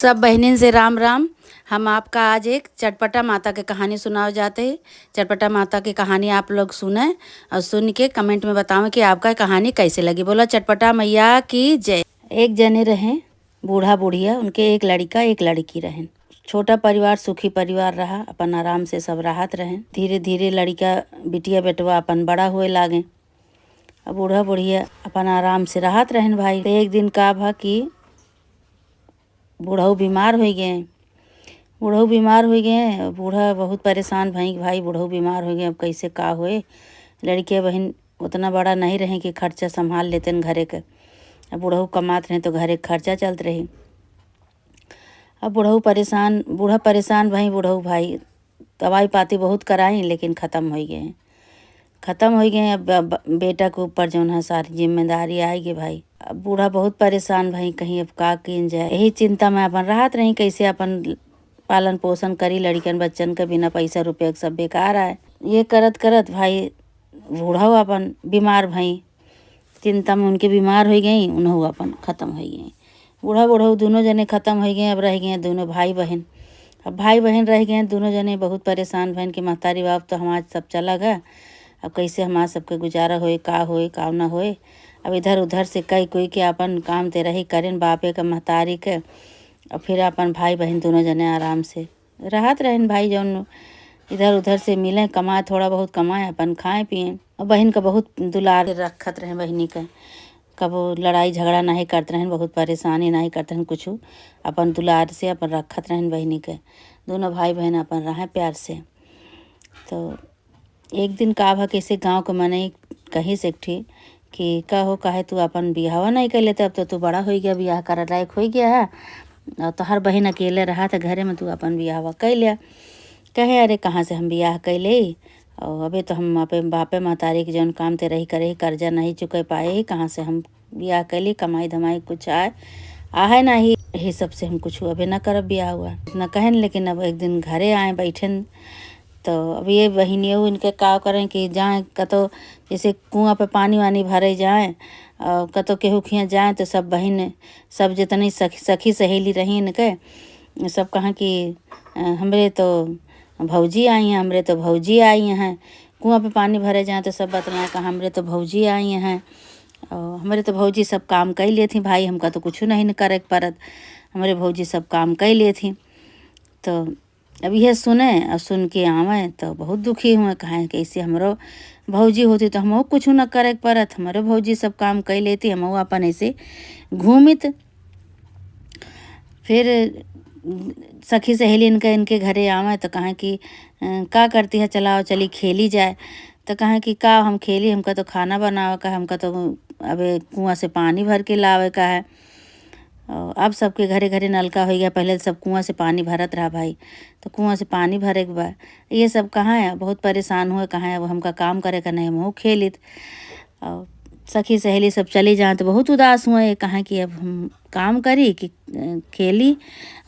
सब बहनिन से राम राम। हम आपका आज एक चटपटा माता की कहानी सुनाओ जाते हैं। चटपटा माता की कहानी आप लोग सुने और सुन के कमेंट में बताओ कि आपका कहानी कैसे लगी। बोलो चटपटा मैया की जय। एक जने रहे बूढ़ा बुढ़िया, उनके एक लड़का एक लड़की रहें। छोटा परिवार सुखी परिवार रहा, अपन आराम से सब राहत रहें। धीरे धीरे लड़का बिटिया बेटवा अपन बड़ा हुए लागे। अब बूढ़ा बुढ़िया अपन आराम से राहत रहें भाई। तो एक दिन का भा कि बूढ़ऊ बीमार हो गए। बूढ़ा बहुत परेशान भाई बूढ़ऊ बीमार हो गए। अब कैसे का होए। लड़के बहन उतना बड़ा नहीं रहे कि खर्चा संभाल लेते घरे के। अब बूढ़ऊ कमात रहे तो घरे खर्चा चलत रही। अब बूढ़ा परेशान बूढ़ऊ भाई दवाई पाती बहुत कराई लेकिन ख़त्म हो गए। अब बेटा के ऊपर जो है सारी जिम्मेदारी आएगी भाई। अब बूढ़ा बहुत परेशान भाई, कहीं अब का किन जाए। यही चिंता में अपन राहत रही, कैसे अपन पालन पोषण करी लड़कन बच्चन के। बिना पैसा रुपये सब बेकार आए। ये करत करत भाई बूढ़ा अपन बीमार भाई। चिंता में उनके बीमार हो गई, उन्हों अपन ख़त्म हो गए। बूढ़ा दोनों जने ख़त्म हो गए। अब रह गए दोनों भाई बहन। अब भाई बहन रह गए दोनों जने बहुत परेशान बहन के महतारी बाप तो हमारे सब चला गया। अब कैसे हमारा सबके गुजारा होए का ना होए। अब इधर उधर से कई कोई के अपन काम ते रही करें बापे के महतारी के। और फिर अपन भाई बहन दोनों जने आराम से राहत रहें भाई। जौन इधर उधर से मिले कमाए, थोड़ा बहुत कमाए अपन खाएं पिए। और बहन का बहुत दुलार रखत रहे बहनी का। कबो लड़ाई झगड़ा नहीं करते रहें, बहुत परेशानी नहीं करते रहें कुछ। अपन दुलार से अपन रखत रहें बहनी के। दोनों भाई बहन अपन रहें प्यार से। तो एक दिन का भा कैसे गांव के मने कही से ठी कि का हो काहे तू अपन बिहावा नहीं कर लेते। अब तो तू बड़ा हो गया, बियाह कर लायक हो गया है। और तो हर बहन अकेले रहा था घरे में, तू अपन बिहावा कर लिया। कहे अरे कहाँ से हम बियाह कर ले। और अबे तो हम अपन बापे महतारी के जौन काम ते रही करे कर्जा नहीं चुके पाए, कहाँ से हम बियाह कर ली। कमाई धमाई कुछ आहे ना ही सब से हम कुछ अबे ना करब बियाह हुआ न कहन। लेकिन अब एक दिन घरे आए बैठन तो अब ये बहनियों इनके का करें कि जाए कतो जैसे कुआं पे पानी वानी भरे जाए। कतो केहू खिया जाए तो सब बहन सब जितनी सखी सहेली रही इनके सब कहाँ कि हमरे तो भौजी आई हैं। कुआं पे पानी भरे जाए तो सब बतलाए कहा हमरे तो भौजी आई हैं। और हमारे तो भौजी सब काम कर लिए थी भाई, हमका तो कुछ नहीं करे परत। हमारे भौजी सब काम कर लिए थी। तो अब यह सुने और सुन के आवे तो बहुत दुखी हुए। कहें कैसे हमरो भौजी होती तो हम कुछ न करे परत। हमारे भौजी सब काम कर लेती, हम अपन ऐसे घूमित। फिर सखी सहेली इनके घरे आवे तो कहें कि का करती है, चलाओ चली खेली जाए। तो कहें कि का हम खेली, हमका तो खाना बनावे का, हमका तो अबे कुआं से पानी भर के लावे का है। अब सबके घरे घरे नलका हो गया, पहले सब कुआं से पानी भरत रहा भाई। तो कुआं से पानी भरे के बाद ये सब कहाँ है, बहुत परेशान हुए। कहाँ है अब हमका काम करे का नहीं, हम खेलित। और सखी सहेली सब चली जाए तो बहुत उदास हुए। कहाँ कि अब हम काम करी कि खेली।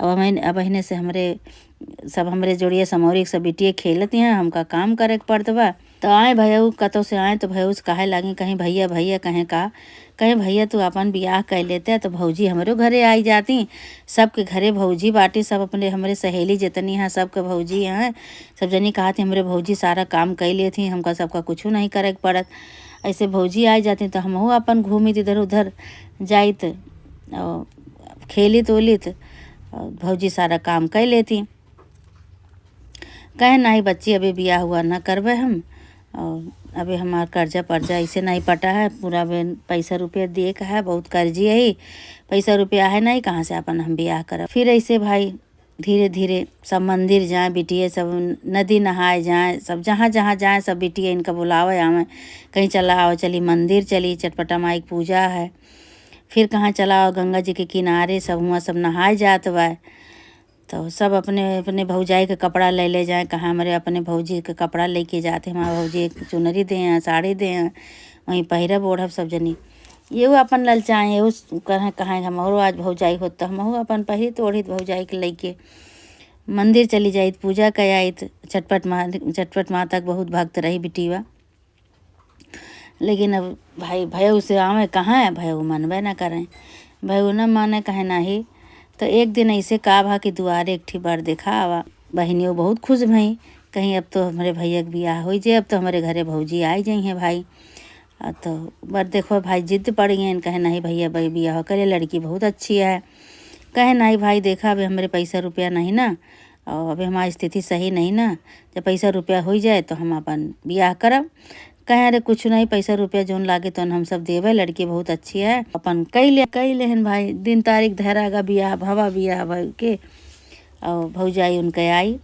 अब अहिने से हमरे जोड़िए समौरी सब बिटिए खेलती हैं, हमका काम करे के पड़त बा। तो आए भैया कतो से आए तो भैया कहे लगे कहीं भैया कहीं भैया तू अपन बियाह कर लेते तो भौजी हमारे घरे आई जाती। सबके घरे भौजी बाटी, सब अपने हमारे सहेली जितनी हैं सबके भौजी हैं। सब जनी कहा थी हमारे भौजी सारा काम कर लिए थी, हमका सबका कुछ नहीं करे पड़त। ऐसे भौजी आई जाती तो हम अपन घूमित इधर उधर जाइत और खेलित उलित और भौजी सारा काम कर लेती। कहे नहीं बच्ची अभी बियाह हुआ ना करबे हम। और अभी हमारा कर्जा पर्जा ऐसे नहीं पटा है, पूरा पैसा रुपया दिए का है, बहुत कर्जी है। पैसा रुपया है नहीं, कहाँ से अपन हम बियाह करब। फिर ऐसे भाई धीरे धीरे सब मंदिर जाए बिटिया, सब नदी नहाए जाए, सब जहाँ जहाँ जाए सब बिटिया इनका बुलावे आवे। कहीं चला आओ चली मंदिर चली, चटपटा माई की पूजा है। फिर कहाँ चला आओ गंगा जी के किनारे, सब हुआ सब नहाए जात बा। तो सब अपने अपने भौजाई के कपड़ा ले जाए। कहाँ हमारे अपने भौजी के कपड़ा लेके जाते, हमारे भौजी एक चुनरी दें साड़ी दें, वहीं पहिरब ओढ़ब सब जनी। ये अपन ललचाएँ ये कहाँ हम आज भौजाई होत तो हम अपन पहिरित ओढ़ित भौजाई के लेके मंदिर चली जाइत, पूजा कर आइत। चटपट माता के बहुत भक्त रही बिटिया। लेकिन अब भाई भैया से आवे कहाँ है, भैया मनबे ना करें। भैया न माने कहे नहीं तो एक दिन ऐसे का भा कि दुआरे एक ठी बड़ देखा आवा। बहनियों बहुत खुश भई, कहीं अब तो हमारे भैया के बियाह हो जाए, अब तो हमारे घरे भौजी आई जाइ हैं भाई। तो बड़ देखो भाई जिद पड़ गए, कहे नहीं भैया भाई बियाह करे, लड़की बहुत अच्छी है। कहे नहीं भाई देखा अभी हमारे पैसा रुपया नहीं ना, और अभी हमारी स्थिति सही नहीं ना, जब पैसा रुपया हो जाए तो हम अपन बियाह करब। कहे अरे कुछ नहीं, पैसा रुपया जोन लागे तो हम सब देवे, लड़की बहुत अच्छी है, अपन कई लेहन भाई। दिन तारीख धरागा, बियाह भवा, बियाह भव के और भौजाई उनके आई।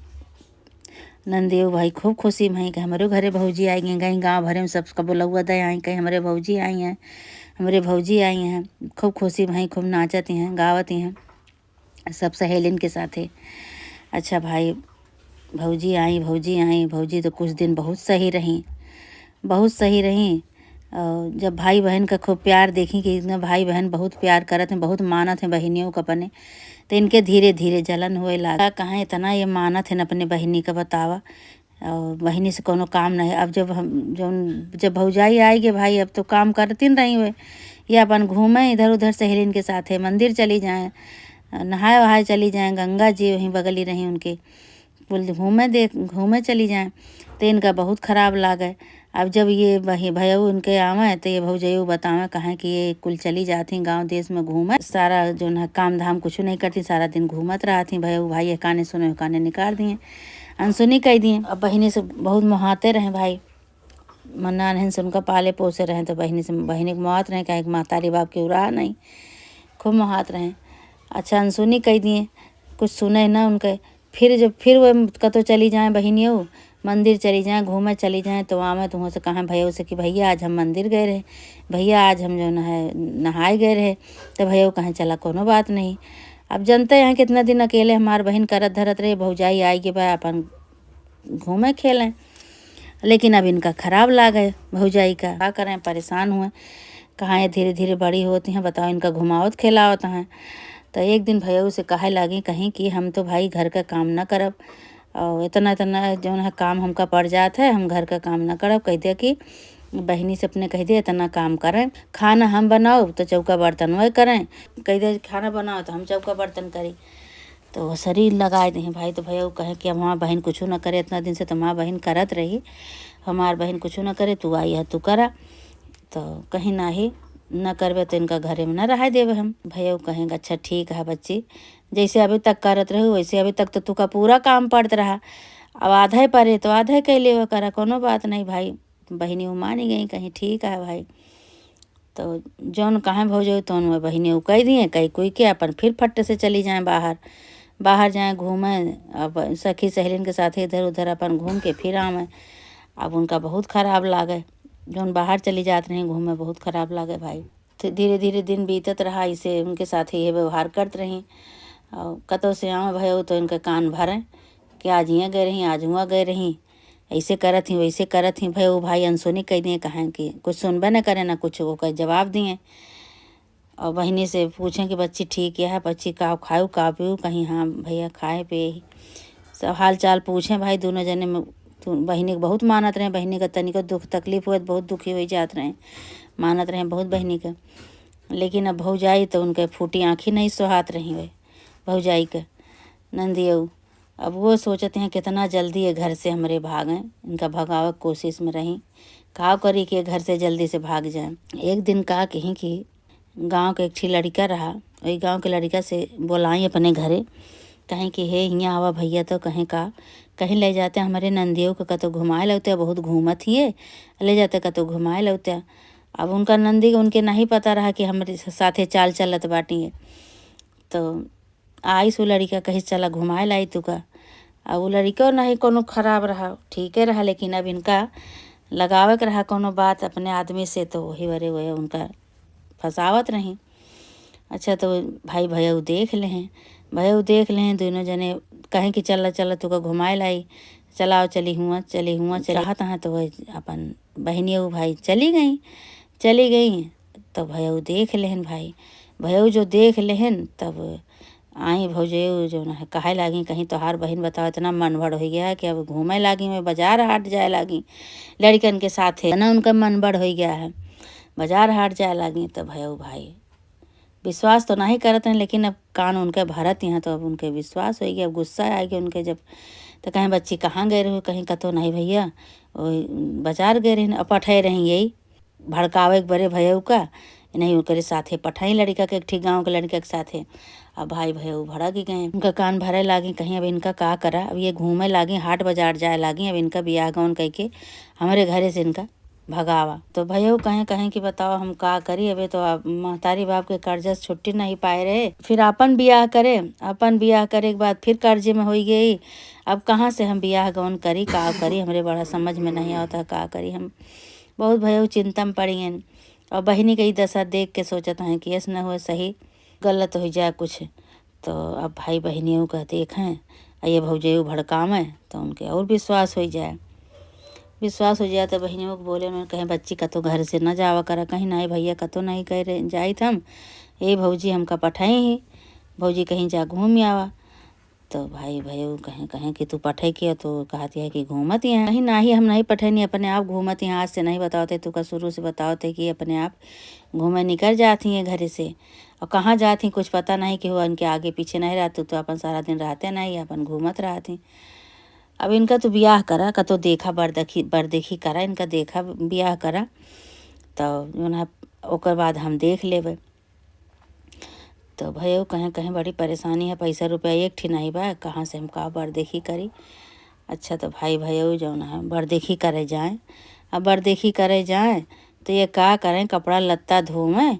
नंदेव भाई खूब खुशी में कि हमारे घरे भौजी आई हैं, कहीं गाँव भरे में सबका बुलौआ दे आई, कहीं हमारे भौजी आई हैं, हमारे भौजी आई हैं। खूब खुशी भाई, खूब नाचती हैं गावती हैं सब सहेलिन के साथे। अच्छा भाई भौजी आई, भौजी तो कुछ दिन बहुत सही रही, बहुत सही रही। और जब भाई बहन का खूब प्यार देखी कि इतना भाई बहन बहुत प्यार करत हैं, बहुत मानत हैं बहनियों को अपने, तो इनके धीरे धीरे जलन हुए लगा। कहाँ इतना ये मानत है अपने बहनी का, बतावा। और बहनी से कोनो काम नहीं। अब जब भौजाई आएगी भाई, अब तो काम करती रही हुए, या अपन घूमें इधर उधर सहेलिन के साथ है, मंदिर चली जाएं, नहाए वहाए चली जाएं, गंगा जी वहीं बगल ही रही उनके, बोल घूमे चली जाएं। तो इनका बहुत खराब लागे। अब जब ये भैया उनके आवे तो ये भौजयू बतावे कहाँ कि ये कुल चली जाती गांव देश में घूमे, सारा जो है काम धाम कुछ नहीं करती, सारा दिन घूमत रहती। भैया भाई काने सुने काने निकाल दिए, अनसुनी कह दिए। अब बहनी से बहुत मुहाते रहे भाई, मन्ना नहीं से उनका पाले पोसे रहे, तो बहनी के मुहात रहे, कहीं महतारी बाप के उड़ा नहीं, खूब मुहात रहे। अच्छा अनसुनी कह दिए, कुछ सुने ना उनके। फिर वो कतो चली जाएँ बहनियों, मंदिर चली जाएँ, घूमे चली जाएँ, तो वहाँ में तुहों से कहाँ भैया से कि भैया आज हम मंदिर गए रहे, भैया आज हम जो है नहाए गए रहे। तो भैया कहें चला कोनो बात नहीं। अब जनते हैं कितना दिन अकेले हमार बहन करत धरत रहे, भौजाई आई कि भाई अपन घूमें खेलें। लेकिन अब इनका खराब लागे भौजाई का, क्या करें, परेशान हुए। कहाँ ये धीरे धीरे बड़ी होती हैं, बताओ इनका घुमावत खिलावत हैं। तो एक दिन भैया से कहे लगी कहीं कि हम तो भाई घर का काम न करब, और इतना जो है काम हमका पड़ जात है, हम घर का काम न करब। कह दिया कि बहनी से अपने कह दिया इतना काम करें, खाना हम बनाओ तो चौका बर्तन वही करें, कह दिया खाना बनाओ तो हम चौका बर्तन करी। तो शरीर लगाए दें भाई। तो भैया कहे कि अब हमार बहन कुछ न करे, इतना दिन से तो हमार बहन करत रही, हमार बहन कुछ न करे, तू आई है तू करा। तो कहीं ना ही न करबे तो इनका घरे में न रह देवे हम। भैया कहेंगे अच्छा ठीक है बच्ची, जैसे अभी तक करत रहे वैसे अभी तक तो तुका पूरा काम पड़त रहा, अब आधा परे तो आधा कह ले करा, कोनो बात नहीं भाई। बहनी मानी गई, कहीं ठीक है भाई। तो जौन कहाँ भौजो तो वह बहनी कह दिए, कहीं कोई के अपन फिर फट से चली जाएँ बाहर जाएँ घूमें, अब सखी सहेलिन के साथ इधर उधर अपन घूम के फिर आवें। अब उनका बहुत खराब लागे, जौन बाहर चली जाते रहीं घूमे, बहुत खराब लागे भाई। तो धीरे धीरे दिन बीतत रहा, इसे उनके साथ ये व्यवहार करते रहीं। और कतों से आवे भयो तो इनके कान भरें कि आज यहाँ गए रहीं, आज वहाँ गए रहीं, ऐसे करत ही वैसे करत ही। भयो भाई अनसुनी कह दिए, कहें कि कुछ सुनबे न करे ना कुछ वो कह जवाब दिए। और बहनी से पूछें कि बच्ची ठीक है, बच्ची का खाओ का पीऊ, कहीं हाँ भैया खाए पे, सब हाल चाल पूछें भाई। दोनों जने में बहनी को बहुत मानत रहे, बहनी का तनिको दुख तकलीफ हुए बहुत दुखी हो जात रहे, मानत रहे बहुत बहनी का। लेकिन अब भौजाई तो उनके फूटी आँखी नहीं सुहात रही हुए भौजाई का नंदियऊ। अब वो सोचते हैं कितना जल्दी ये घर से हमारे भागें, इनका भगावे कोशिश में रहीं, का करी कि घर से जल्दी से भाग जाए। एक दिन का कहीं कि गांव के एक ठी लड़का रहा, वही गांव के लड़का से बोलाई अपने घरे, कहीं कि हे यहाँ आवा भैया, तो कहीं ले जाते हमारे नंदियों को कतो घुमाए लगते, बहुत घूमत ही है, ले जाते कतो घुमाए लगते। अब उनका नंदी उनके नहीं पता रहा कि हमारे साथे चाल चलत बाटी है। तो आई सो लड़का कहीं चला घुमाए लाई तुका। अब वो लड़का नहीं कोनो खराब रहा, ठीक है रहा, लेकिन अब इनका लगावे के रहा कोनो बात अपने आदमी से, तो वही वरे वह उनका फंसावत रही। अच्छा तो भाई भैया देख लें दोनों जने कहें कि चल तुका घुमाए लाई, चलाओ चली हुआ चाहत हैं। तो वह अपन बहनियों भाई चली गई। तो भैया देख लेहन भाई, भैया जो देख लेहन तब आई भौजयू जो है कहे लागी, कहीं तोहार बहन बताओ इतना मन बड़ हो गया है कि अब घूमे लागी, मैं बाजार हाट जाए लागी लड़कन के साथ है ना, उनका मन बड़ हो गया है, बाजार हाट जाए लागी। तो भैया भाई विश्वास तो नहीं करत हैं, लेकिन अब कान उनके भरत हैं तो अब उनके विश्वास होगी। अब गुस्सा आएगी उनके जब, तो कहें बच्ची कहाँ गए रहो, कहीं कतो नहीं भैया वही बाजार गए रही, अब पठे रही यही भड़कावे के बड़े भैया का नहीं उनके साथे पठाई लड़का के, एक ठीक गाँव के लड़का के साथे। अब भाई भैया भड़क ही गए, उनका कान भरे लागी, कहीं अब इनका का करा। अब ये घूमे लागी, हाट बाजार जाए लागी, अब इनका बियाह गौन कह के हमारे घरे से इनका भगावा। तो भैया कहें कहें कि बताओ हम का करी, अबे तो अब महतारी बाप के कर्जा से छुट्टी नहीं पाए रहे, फिर अपन बियाह करे, अपन बियाह करे के बाद फिर कर्जे में हो गई। अब कहाँ से हम बियाह गौन करी, का करी, हमरे बड़ा समझ में नहीं आता का करी। हम बहुत भैया चिंता में पड़ी हैं। और बहिनी की दशा देख के सोचता है कि ऐसा न हो सही गलत हो जाए कुछ। तो अब भाई बहनियों का देखें ये भौजयू भड़कावे तो उनके और विश्वास हो जाए, विश्वास हो जाए तो बहनियों को बोले, उन्होंने कहें बच्ची कतो घर से न जावा करा, कहीं नहीं भैया कतो नहीं कह रहे जाई हम, ये भौजी हमका पठाई ही, भौजी कहीं जा घूम आवा। तो भाई भैया कहें कहें कि तू पठे किया, तो कहती है कि घूमत ही कहीं नहीं, हम नहीं पठे नहीं, अपने आप घूमत ही, आज से नहीं बताओते, तू का शुरू से बताओते कि अपने आप घूमे निकल जाती हैं घर से। और कहाँ जाती कुछ पता नहीं कि वो इनके आगे पीछे नहीं रहती, तो अपन सारा दिन रहते नहीं, अपन घूमत रहती। अब इनका तो ब्याह करा का तो देखा बरदेखी करा, इनका देखा ब्याह करा तो जो ओकर बाद हम देख लेबे। तो भैया कहें कहें बड़ी परेशानी है, पैसा रुपया एक ठी नहीं बा, कहाँ से हम का बरदेखी करी। अच्छा तो भाई भैया जो है बरदेखी करे जाए। अब बरदेखी करे जाए तो ये का करें, कपड़ा लत्ता धोवें,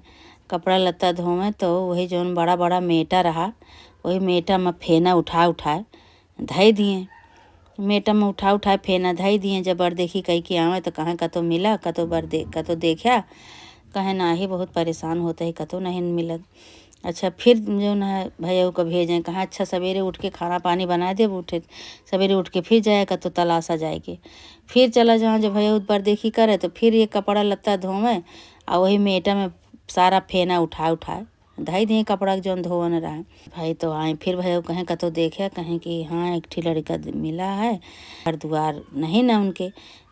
कपड़ा लत्ता धोवें तो वही जो बड़ा बड़ा मेटा रहा, वही मेटा में फेना उठाए धई दिए, मेटा में उठाए फेना धई दिए। जब बरदेखी कही के आवे तो कहें कतो मिला, कतो देखा, कहें ना ही बहुत परेशान होते है, कतो नहीं मिलत। अच्छा फिर जो है भैया को भेजें, कहाँ अच्छा सवेरे उठ के खाना पानी बना दे, उठे सवेरे उठ के फिर जाए तो तलाशा जाएगी, फिर चला जहाँ जब भैया पर देखी करे तो फिर ये कपड़ा लत्ता धोवें और वही मेटा में सारा फेना उठाए धाई दिए कपड़ा के जौन धोवन रहा। भाई तो आए फिर भैया कहें कतो देखे, कहें कि हाँ एक ठी लड़का मिला है, घर दुआर नहीं ना उनके,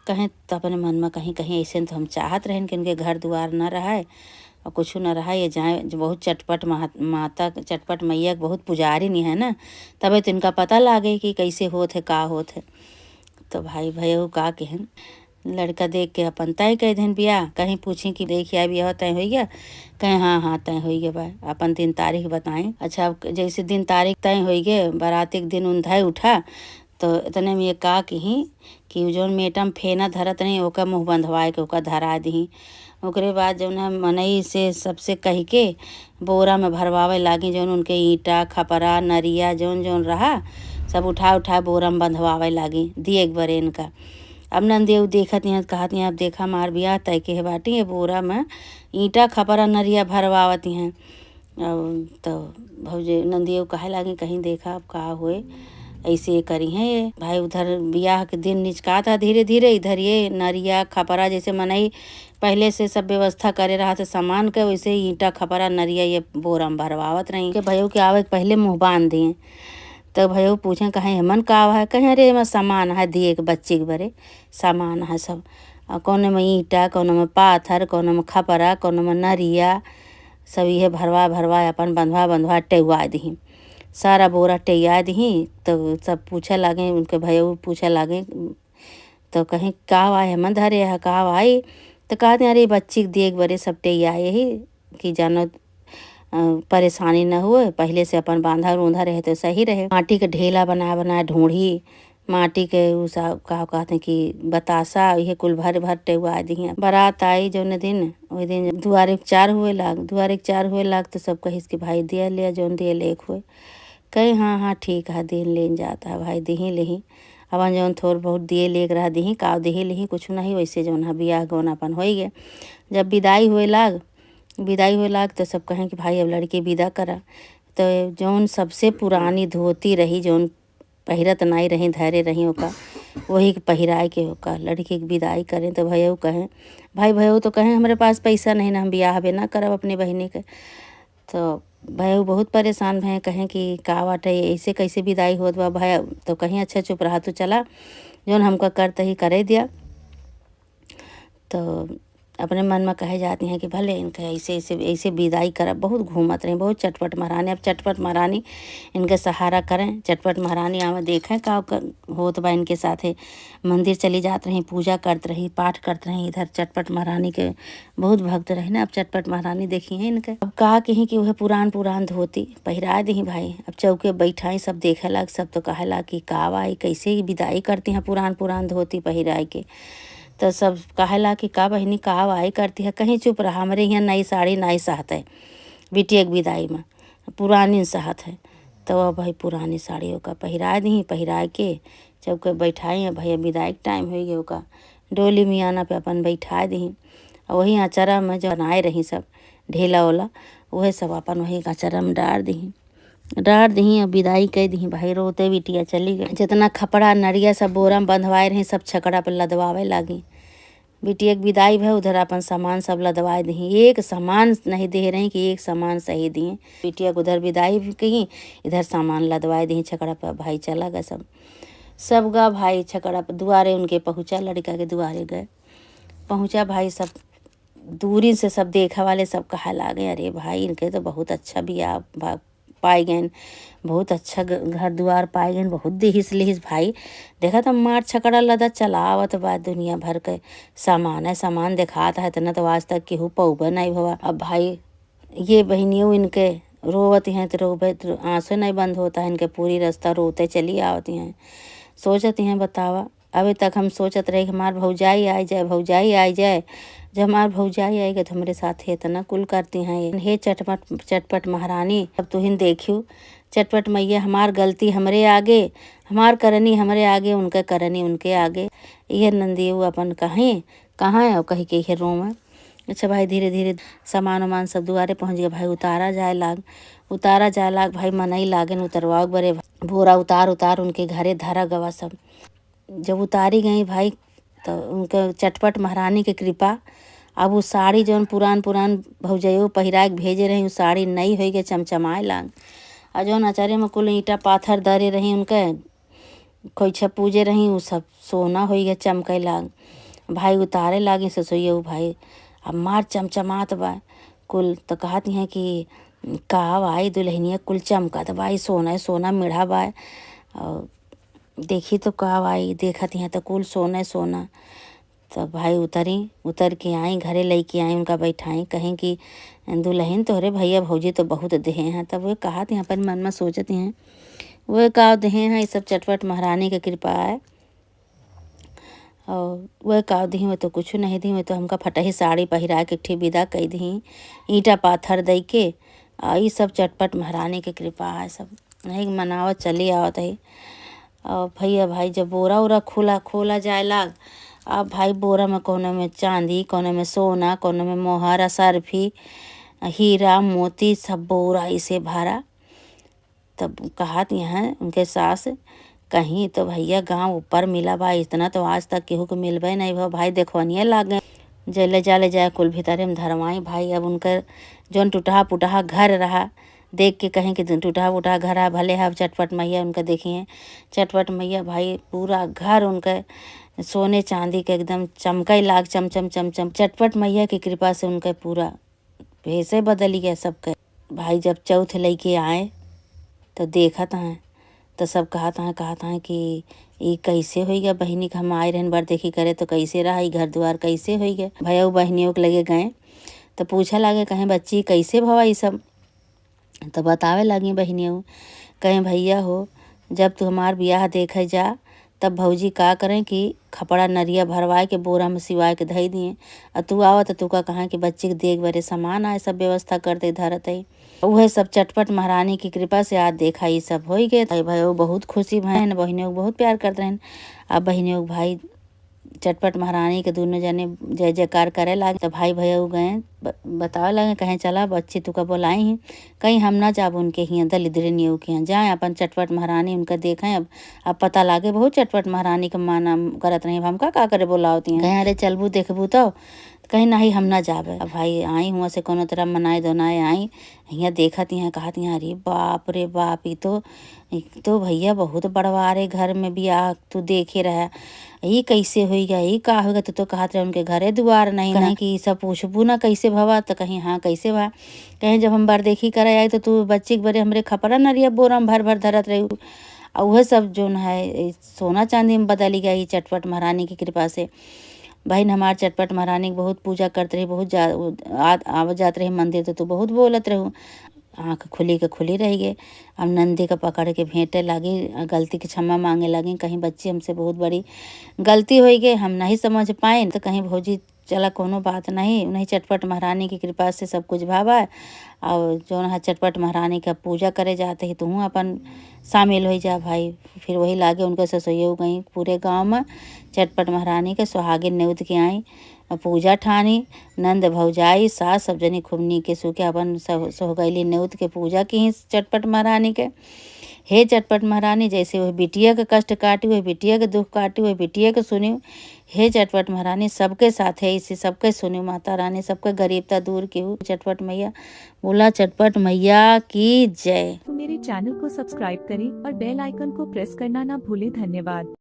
कहें तो अपने मन में कहीं कहीं ऐसे तो हम चाहत रहें कि उनके घर दुआर न रहा और कुछ न रहा, ये जाए जो बहुत चटपट माता चटपट मैया बहुत पुजारी नहीं है ना, तबे तो इनका पता लागे कि कैसे होत है का होत है। तो भाई भैया का कहन लड़का देख के अपन तय कह दिन बियाह, कहीं पूछी कि देखिए बियाह तय हो गया, कहें हाँ हाँ तय हो गया बा, अपन दिन तारीख बताएं। अच्छा जैसे दिन तारीख तय हो गए, बारात एक दिन उन्धाई उठा तो इतने में ये का कि जो मेटम फेना धरत नहीं ओका मुँह बंधवाए के ओका धरा दी। ओकरे बाद जौन है मनई से सबसे कह के बोरा में भरवावे लागी, जौन उनके ईंटा खपरा नरिया जौन जौन रहा सब उठा बोरा में बंधवावे लागी दिए एक बार इनका। अब नंदेव देखत यहाँ कहत यहाँ, अब देखा मार बियाह तय के बाटी, ये बोरा में ईंटा खपरा नरिया भरवावती हैं। तो भौजे नंदेव कहे लागी कहीं देखा अब का हुए, ऐसे करी हैं ये भाई। उधर बियाह के दिन निचका था धीरे धीरे, इधर ये नरिया खपरा जैसे मनई पहले से सब व्यवस्था करे रहा था सामान के, वैसे ईंटा खपरा नरिया ये बोरा में भरवावत रही के भैया के आवे पहले मुँह बांध दिए। तो भैया पूछें कहें हेमन का है, कहें अरे एमा सामान है दिए के बच्चे के बरे सामान है सब, कोनो में ईंटा कोनो में पाथर कोनो में खपरा कोनो में नरिया सब ये भरवा अपन बंधवा टेवा दी, सारा बोरा टेया दी। तो सब पूछे लागे उनके भैया पूछे लागे तो कहीं का आए हेमन धरे है का आई, तो कहते अरे बच्ची के देख बरे सब टेया यही कि जानो परेशानी न हुए, पहले से अपन बांधा रूंधा रहे तो सही रहे। माटी के ढेला बना ढूंढी, माटी के उस का कहते हैं कि बतासा ये कुल भर टेवा दी। बारात आई जौन दिन वही दिन दुआरे चार हुए लाग तो सब कही कि भाई दिया लिया जौन दिए लेख हुए, कहीं हाँ हाँ ठीक है दिन लेन जाता है भाई दही लेही, अपन जौन थोड़ बहुत दिए लेक रहा दही का दही लेही कुछ नहीं, वैसे जौन है बियाह गौन अपन हो गए। जब विदाई हुए लाग तो सब कहें कि भाई अब लड़की विदा करा। तो जौन सबसे पुरानी धोती रही जौन पहिरत नहीं रही धैर्य रही ओका वही पहिराए के ओका लड़की की विदाई करें। तो भैया कहें भाई भैया तो कहें हमारे पास पैसा नहीं ना हम बियाह बे ना करब अपनी बहनी के। तो भैया बहुत परेशान भैया कहें कि का बाटे ऐसे कैसे विदाई होत बा भैया, तो कहीं अच्छा चुप रहा तो चला जौन हमका करते ही करे दिया। तो अपने मन में कहे जाती हैं कि भले इनके ऐसे ऐसे ऐसे विदाई करब। बहुत घूमत रही, बहुत चटपट महारानी। अब चटपट महारानी इनके सहारा करें। चटपट महारानी आवा देखें का होत बा इनके साथे। मंदिर चली जात रही, पूजा करत रही, पाठ करत रही। इधर चटपट महारानी के बहुत भक्त रही ना। अब चटपट महारानी देखी है इनके। अब कहा कहीं कि वह पुरान पुरान धोती पहिरा दी भाई। अब चौके बैठाई, सब देखे लग, सब तो कहे ला कि का आई कैसे विदाई करती हैं पुरान पुरान धोती पहिराए के। तो सब कहेला कि का बहिनी का आई करती है। कहीं चुप रहा, हमारे यहाँ नई साड़ी नहीं सहत है बिटिया के विदाई में, पुरानी सहत है। तो अब भाई पुरानी साड़ियों का पहिरा दी, पहिरा के चौके बैठाई है। भैया विदाई के टाइम हो गया का डोली मियाना पे अपन बैठा दी। और वही अचरा में जो बनाए रही सब ढेला ओला, वह सब अपन वही अचरा में डाल दी और विदाई कह दी। भाई रोते बिटिया चली गई। जितना खपड़ा नरिया सब बोरा में बंधवाए रही, सब छकड़ा पर लदवावे लगी। बिटिया के विदाई भे, उधर अपन सामान सब लदवाए दी। एक सामान नहीं दे रही कि एक सामान सही दिए। बिटिया को उधर विदाई की, इधर सामान लदवाए दी छकड़ा पर। भाई चला गया सब गा भाई छकड़ा पर। दुआरे उनके पहुँचा, लड़का के दुआरे गए पहुँचा भाई। सब दूरी से सब देखा वाले सब कहा लागे अरे भाई इनके तो बहुत अच्छा बिया पाए गए, बहुत अच्छा घर द्वार पाए गए, बहुत दिहिस लिहिस। भाई देखा तो मार छकड़ा लदा चलावत बा, दुनिया भर के सामान है, सामान दिखाता है इतना तो आज तक केहू पौबा नहीं हुआ। अब भाई ये बहनियों इनके रोवत हैं तो रोबे तो आंसू नहीं बंद होता है इनके। पूरी रास्ता रोते चली आवती हैं, सोचती हैं बतावा। अभी तक हम सोचत रहे कि हमार भौजाई आ जाए, भौजाई आ जाए। जब हमार भौजाई आएगा तो हमारे साथ इतना कुल करती हैं। हे चटपट महारानी, अब तुहिन देखियो चटपट मैया हमार गलती हमरे आगे, हमार करनी हमरे आगे, उनके करनी उनके आगे। यह नंदियो अपन कहाँ है और कहीं के ये रोम है। अच्छा भाई धीरे धीरे सामान वामान सब दुआरे पहुँच गए। भाई उतारा जाए लाग भाई मनई लागन उतरवाओ बरे। बोरा उतार उनके घरे धरा गवा सब। जब उतारी गई भाई तो उनके चटपट महारानी के कृपा। अब वो साड़ी जौन पुरान भौजैयो पहिरा के भेजे रही, वो साड़ी नई हो गई, चमचमाए लाग। और जौन आचार्य में कुल ईंटा पाथर दरे रही उनके खोइछा पूजे रही, वो सब सोना हो गया, चमके लाग। भाई उतारे लागे ससुइया भाई। अब मार चमचमात बा कुल। तो कहती हैं कि का आई दुल्हनिया कुल चमकत बाई, सोना मिढ़ा बा। और देखी तो का आई देखती हैं तो कुल सोना। तब भाई उतर के आई, घरे लेके आई, उनका बैठाई। कहें कि दुल्हन तोहरे भैया भौजी तो बहुत देहे हैं। तब वे कहा थी अपन मन में सोचती हैं वे का देहे हैं, ये सब चटपट महारानी की कृपा है। और वह का दी वे तो कुछ नहीं दी, वे तो हमका फटही साड़ी पहिरा के ठीक विदा कही दी, ईंटा पाथर दे के। ये सब चटपट महारानी की कृपा है। सब नहीं मनावत चली आवत है। और भैया भाई जब बोरा उरा खोला जाए लाग। अब भाई बोरा में कोने में चांदी, कोने में सोना, कोने में मोहर, असरफी, हीरा मोती, सब बोरा इसे भरा। तब कहात यहाँ उनके सास कहीं तो भैया गांव ऊपर मिला बा, इतना तो आज तक केहू को मिलबे नहीं भा। भाई देखवानिया लाग गए, जले जाए कुल भीतरे में धरवाई। भाई अब उनकर जौन टूटहा पुटहा घर रहा देख के कहें कि टूटहा फूटहा घर है भले है। चटपट मैया उनका देखिए, चटपट मैया भाई पूरा घर उनका सोने चांदी के एकदम चमकई लाग, चमचम चमचम। चटपट मैया की कृपा से उनका पूरा भेसे बदल गया सबके। भाई जब चौथ लेके आए तो देखत हैं तो सब कहता है कि ये कैसे हो गया बहनी का। हम आए रहन बार देखी करे तो कैसे रहा, ये घर द्वार कैसे हो गया। भैया बहनियों के लगे गए तो पूछा लागे कहें बच्ची कैसे भवा ये सब। तो बतावे लगी बहनियों, कहें भैया हो जब तू हमार ब्याह देखे जा तब भौजी का करें कि खपड़ा नरिया भरवाए के बोरा में सिवाए के धई दिए। और तू आवत तू का कहा कि बच्चे के देख बरे सामान आए, सब व्यवस्था करते धरत है। वह सब चटपट महारानी की कृपा से आज देखा ये सब हो गए। भाई वो बहुत खुशी भैन, बहनियों को बहुत प्यार करते हैं। अब बहनियों भाई चटपट महारानी के दोनों जने जय जयकार करे लागे। तो भाई भैया गए बतावे लगे कहें चला बच्ची तू का बोलाई ही, कहीं हम ना जाब उनके यहाँ दलिद्रनियों के यहाँ जाए अपन चटपट महारानी उनका देखें। अब पता लागे बहुत चटपट महारानी का माना करत नहीं, हम का करे बोलावती हैं। कहें अरे चलबू देखबू तो कहीं नहीं हम ना जावे। अब भाई आई हुआ से कोनो तरह मनाए धोनाए आई, यहाँ देखत यहाँ कहत यहाँ अरे बाप रे बाप, ई तो भैया बहुत बड़वारे घर में बियाह तू देखे रहा, ई कैसे होइगा, ई का होगा। तो कहत रहे उनके घरे दुआर नहीं ना, कि ई सब पूछबू ना कैसे भवा, तो कहीं हाँ कैसे बा। कहीं जब हम देखी करे आई तो तू बच्ची के बरे हमरे खपरा नरिया बोरा में भर भर धरत रही। और वह सब जोन है सोना चांदी में बदली गई चटपट महारानी की कृपा से। बहन हमार चटपट महारानी की बहुत पूजा करते रही, बहुत आवत जात रही मंदिर, तो तू बहुत बोलत रहू। आँख खुली के खुली रह गए। अब नंदी का पकड़ के भेंटे लगी, गलती की क्षमा मांगे लगी, कहीं बच्ची हमसे बहुत बड़ी गलती हो गई, हम नहीं समझ पाए। तो कहीं भौजी चला कोनो बात नहीं चटपट महारानी की कृपा से सब कुछ भावा। और जो है चटपट महारानी का पूजा करे जाते ही तू अपन शामिल हो जा भाई। फिर वही लागे उनके ससुइया गई पूरे गांव में चटपट महारानी के सुहागिन नेउत के आई, पूजा ठानी। नंद भौजाई सास सब जनी खूब नीके सूखे अपन सोहगैली नेउत के पूजा की चटपट महारानी के। हे चटपट महारानी, जैसे वह बिटिया के कष्ट काटी, वह बिटिया के दुख काटी, वह बिटिया के सुनी। हे चटपट महारानी सबके साथ है, इसे सबके सुनी माता रानी, सबके गरीबता दूर की हूँ। चटपट मैया बोला, चटपट मैया की जय। मेरे चैनल को सब्सक्राइब करें और बेल आइकन को प्रेस करना ना भूलें। धन्यवाद।